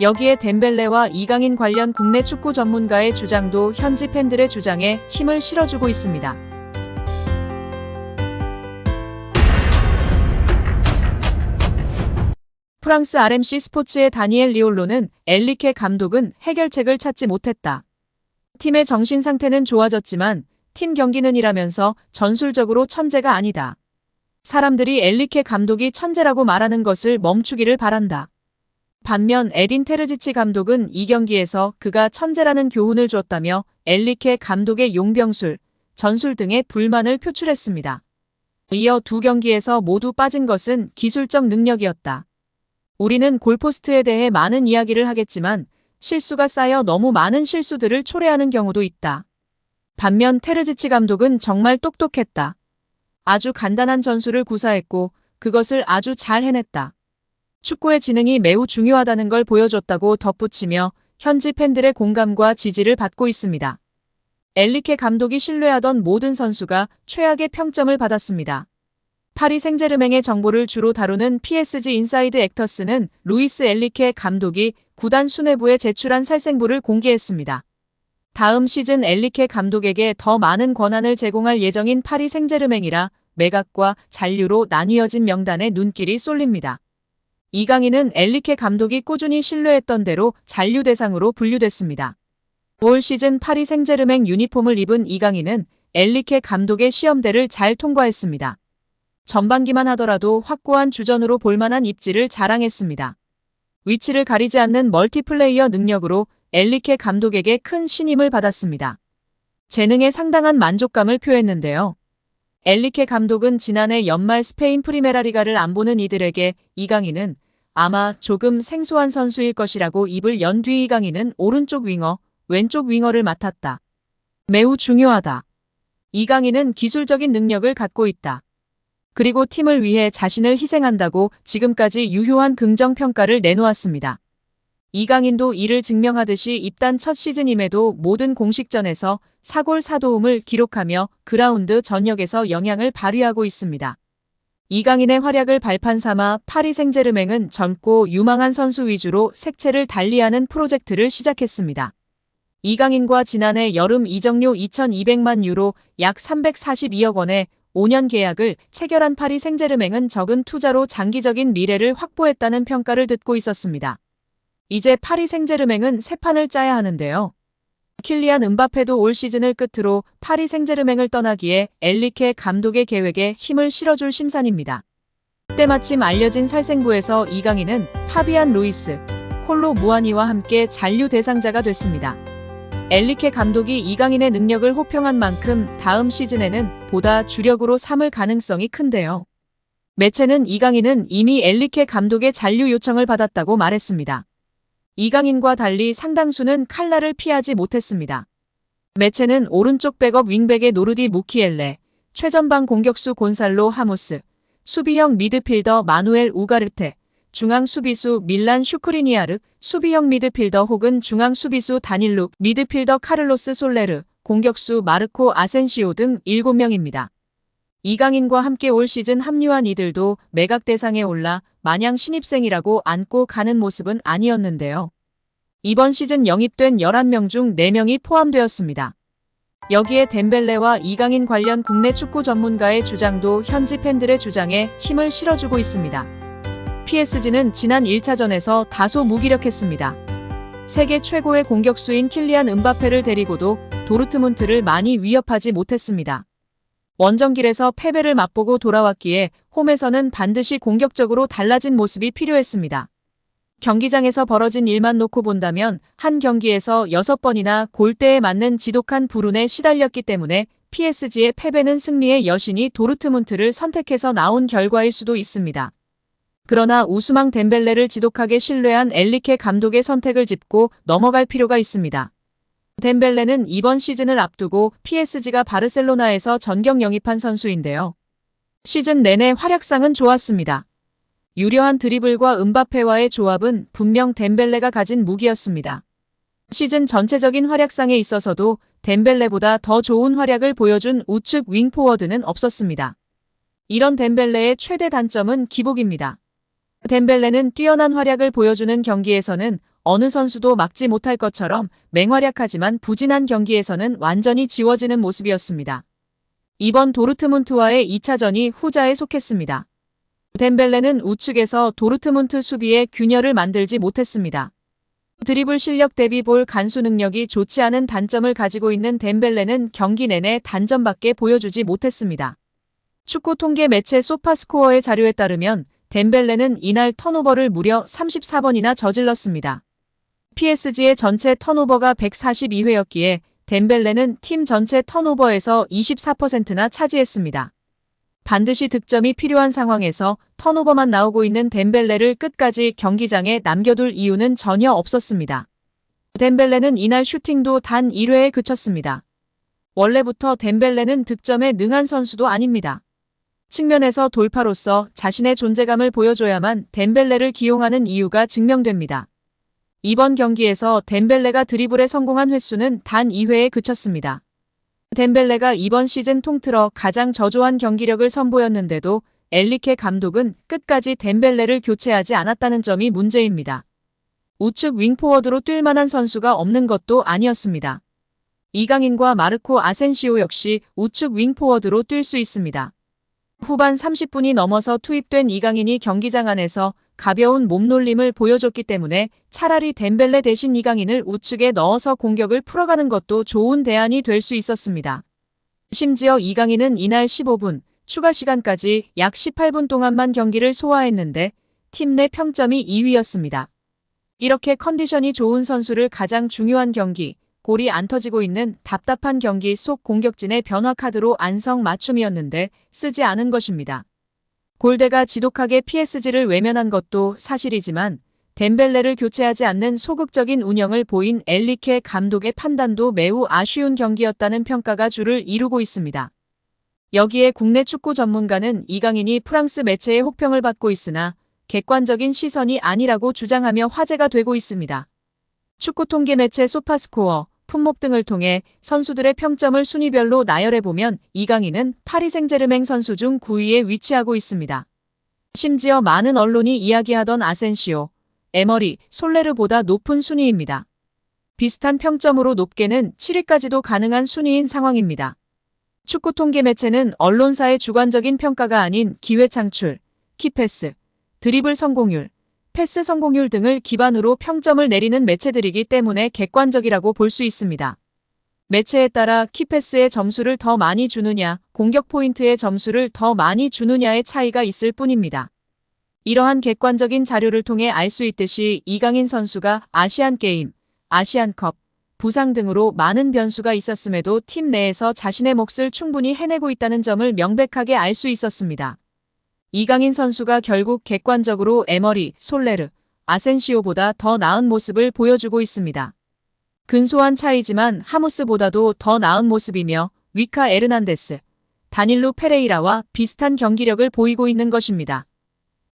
여기에 덴벨레와 이강인 관련 국내 축구 전문가의 주장도 현지 팬들의 주장에 힘을 실어주고 있습니다. 프랑스 RMC 스포츠의 다니엘 리올로는 엔리케 감독은 해결책을 찾지 못했다. 팀의 정신 상태는 좋아졌지만 팀 경기는 이라면서 전술적으로 천재가 아니다. 사람들이 엔리케 감독이 천재라고 말하는 것을 멈추기를 바란다. 반면 에딘 테르지치 감독은 이 경기에서 그가 천재라는 교훈을 줬다며 엔리케 감독의 용병술, 전술 등의 불만을 표출했습니다. 이어 두 경기에서 모두 빠진 것은 기술적 능력이었다. 우리는 골포스트에 대해 많은 이야기를 하겠지만 실수가 쌓여 너무 많은 실수들을 초래하는 경우도 있다. 반면 테르지치 감독은 정말 똑똑했다. 아주 간단한 전술을 구사했고 그것을 아주 잘 해냈다. 축구의 지능이 매우 중요하다는 걸 보여줬다고 덧붙이며 현지 팬들의 공감과 지지를 받고 있습니다. 엔리케 감독이 신뢰하던 모든 선수가 최악의 평점을 받았습니다. 파리 생제르맹의 정보를 주로 다루는 PSG 인사이드 액터스는 루이스 엔리케 감독이 구단 수뇌부에 제출한 살생부를 공개했습니다. 다음 시즌 엔리케 감독에게 더 많은 권한을 제공할 예정인 파리 생제르맹이라 매각과 잔류로 나뉘어진 명단에 눈길이 쏠립니다. 이강인은 엔리케 감독이 꾸준히 신뢰했던 대로 잔류 대상으로 분류됐습니다. 올 시즌 파리 생제르맹 유니폼을 입은 이강인은 엔리케 감독의 시험대를 잘 통과했습니다. 전반기만 하더라도 확고한 주전으로 볼만한 입지를 자랑했습니다. 위치를 가리지 않는 멀티플레이어 능력으로 엔리케 감독에게 큰 신임을 받았습니다. 재능에 상당한 만족감을 표했는데요. 엔리케 감독은 지난해 연말 스페인 프리메라리가를 안 보는 이들에게 이강인은 아마 조금 생소한 선수일 것이라고 입을 연 뒤 이강인은 오른쪽 윙어, 왼쪽 윙어를 맡았다. 매우 중요하다. 이강인은 기술적인 능력을 갖고 있다. 그리고 팀을 위해 자신을 희생한다고 지금까지 유효한 긍정평가를 내놓았습니다. 이강인도 이를 증명하듯이 입단 첫 시즌임에도 모든 공식전에서 4골 4도움을 기록하며 그라운드 전역에서 영향을 발휘하고 있습니다. 이강인의 활약을 발판 삼아 파리 생제르맹은 젊고 유망한 선수 위주로 색채를 달리하는 프로젝트를 시작했습니다. 이강인과 지난해 여름 이적료 2,200만 유로 약 342억 원의 5년 계약을 체결한 파리 생제르맹은 적은 투자로 장기적인 미래를 확보했다는 평가를 듣고 있었습니다. 이제 파리 생제르맹은 새 판을 짜야 하는데요. 킬리안 음바페도 올 시즌을 끝으로 파리 생제르맹을 떠나기에 엔리케 감독의 계획에 힘을 실어줄 심산입니다. 때마침 알려진 살생부에서 이강인은 파비안 루이스, 콜로 무아니와 함께 잔류 대상자가 됐습니다. 엔리케 감독이 이강인의 능력을 호평한 만큼 다음 시즌에는 보다 주력으로 삼을 가능성이 큰데요. 매체는 이강인은 이미 엔리케 감독의 잔류 요청을 받았다고 말했습니다. 이강인과 달리 상당수는 칼날을 피하지 못했습니다. 매체는 오른쪽 백업 윙백의 노르디 무키엘레, 최전방 공격수 곤살로 하모스, 수비형 미드필더 마누엘 우가르테, 중앙 수비수 밀란 슈크리니아르, 수비형 미드필더 혹은 중앙 수비수 다닐루, 미드필더 카를로스 솔레르, 공격수 마르코 아센시오 등 7명입니다. 이강인과 함께 올 시즌 합류한 이들도 매각 대상에 올라 마냥 신입생이라고 안고 가는 모습은 아니었는데요. 이번 시즌 영입된 11명 중 4명이 포함되었습니다. 여기에 덴벨레와 이강인 관련 국내 축구 전문가의 주장도 현지 팬들의 주장에 힘을 실어주고 있습니다. PSG는 지난 1차전에서 다소 무기력했습니다. 세계 최고의 공격수인 킬리안 음바페를 데리고도 도르트문트를 많이 위협하지 못했습니다. 원정길에서 패배를 맛보고 돌아왔기에 홈에서는 반드시 공격적으로 달라진 모습이 필요했습니다. 경기장에서 벌어진 일만 놓고 본다면 한 경기에서 6번이나 골대에 맞는 지독한 불운에 시달렸기 때문에 PSG의 패배는 승리의 여신이 도르트문트를 선택해서 나온 결과일 수도 있습니다. 그러나 우스망 덴벨레를 지독하게 신뢰한 엔리케 감독의 선택을 짚고 넘어갈 필요가 있습니다. 덴벨레는 이번 시즌을 앞두고 PSG가 바르셀로나에서 전격 영입한 선수인데요. 시즌 내내 활약상은 좋았습니다. 유려한 드리블과 음바페와의 조합은 분명 덴벨레가 가진 무기였습니다. 시즌 전체적인 활약상에 있어서도 덴벨레보다 더 좋은 활약을 보여준 우측 윙포워드는 없었습니다. 이런 덴벨레의 최대 단점은 기복입니다. 덴벨레는 뛰어난 활약을 보여주는 경기에서는 어느 선수도 막지 못할 것처럼 맹활약하지만 부진한 경기에서는 완전히 지워지는 모습이었습니다. 이번 도르트문트와의 2차전이 후자에 속했습니다. 덴벨레는 우측에서 도르트문트 수비에 균열을 만들지 못했습니다. 드리블 실력 대비 볼 간수 능력이 좋지 않은 단점을 가지고 있는 덴벨레는 경기 내내 단점밖에 보여주지 못했습니다. 축구 통계 매체 소파스코어의 자료에 따르면 덴벨레는 이날 턴오버를 무려 34번이나 저질렀습니다. PSG의 전체 턴오버가 142회였기에 덴벨레는 팀 전체 턴오버에서 24%나 차지했습니다. 반드시 득점이 필요한 상황에서 턴오버만 나오고 있는 덴벨레를 끝까지 경기장에 남겨둘 이유는 전혀 없었습니다. 덴벨레는 이날 슈팅도 단 1회에 그쳤습니다. 원래부터 덴벨레는 득점에 능한 선수도 아닙니다. 측면에서 돌파로서 자신의 존재감을 보여줘야만 덴벨레를 기용하는 이유가 증명됩니다. 이번 경기에서 덴벨레가 드리블에 성공한 횟수는 단 2회에 그쳤습니다. 덴벨레가 이번 시즌 통틀어 가장 저조한 경기력을 선보였는데도 엘리케 감독은 끝까지 덴벨레를 교체하지 않았다는 점이 문제입니다. 우측 윙포워드로 뛸 만한 선수가 없는 것도 아니었습니다. 이강인과 마르코 아센시오 역시 우측 윙포워드로 뛸 수 있습니다. 후반 30분이 넘어서 투입된 이강인이 경기장 안에서 가벼운 몸놀림을 보여줬기 때문에 차라리 덴벨레 대신 이강인을 우측에 넣어서 공격을 풀어가는 것도 좋은 대안이 될 수 있었습니다. 심지어 이강인은 이날 15분, 추가 시간까지 약 18분 동안만 경기를 소화했는데 팀 내 평점이 2위였습니다. 이렇게 컨디션이 좋은 선수를 가장 중요한 경기, 골이 안 터지고 있는 답답한 경기 속 공격진의 변화 카드로 안성 맞춤이었는데 쓰지 않은 것입니다. 골대가 지독하게 PSG를 외면한 것도 사실이지만 덴벨레를 교체하지 않는 소극적인 운영을 보인 엘리케 감독의 판단도 매우 아쉬운 경기였다는 평가가 줄을 이루고 있습니다. 여기에 국내 축구 전문가는 이강인이 프랑스 매체의 혹평을 받고 있으나 객관적인 시선이 아니라고 주장하며 화제가 되고 있습니다. 축구 통계 매체 소파스코어, 품목 등을 통해 선수들의 평점을 순위별로 나열해보면 이강인은 파리 생제르맹 선수 중 9위에 위치하고 있습니다. 심지어 많은 언론이 이야기하던 아센시오, 에머리, 솔레르보다 높은 순위입니다. 비슷한 평점으로 높게는 7위까지도 가능한 순위인 상황입니다. 축구 통계 매체는 언론사의 주관적인 평가가 아닌 기회 창출, 키패스, 드리블 성공률, 패스 성공률 등을 기반으로 평점을 내리는 매체들이기 때문에 객관적이라고 볼 수 있습니다. 매체에 따라 키패스의 점수를 더 많이 주느냐, 공격 포인트의 점수를 더 많이 주느냐의 차이가 있을 뿐입니다. 이러한 객관적인 자료를 통해 알 수 있듯이 이강인 선수가 아시안게임, 아시안컵, 부상 등으로 많은 변수가 있었음에도 팀 내에서 자신의 몫을 충분히 해내고 있다는 점을 명백하게 알 수 있었습니다. 이강인 선수가 결국 객관적으로 에머리, 솔레르, 아센시오보다 더 나은 모습을 보여주고 있습니다. 근소한 차이지만 하무스보다도 더 나은 모습이며 위카 에르난데스, 다닐루 페레이라와 비슷한 경기력을 보이고 있는 것입니다.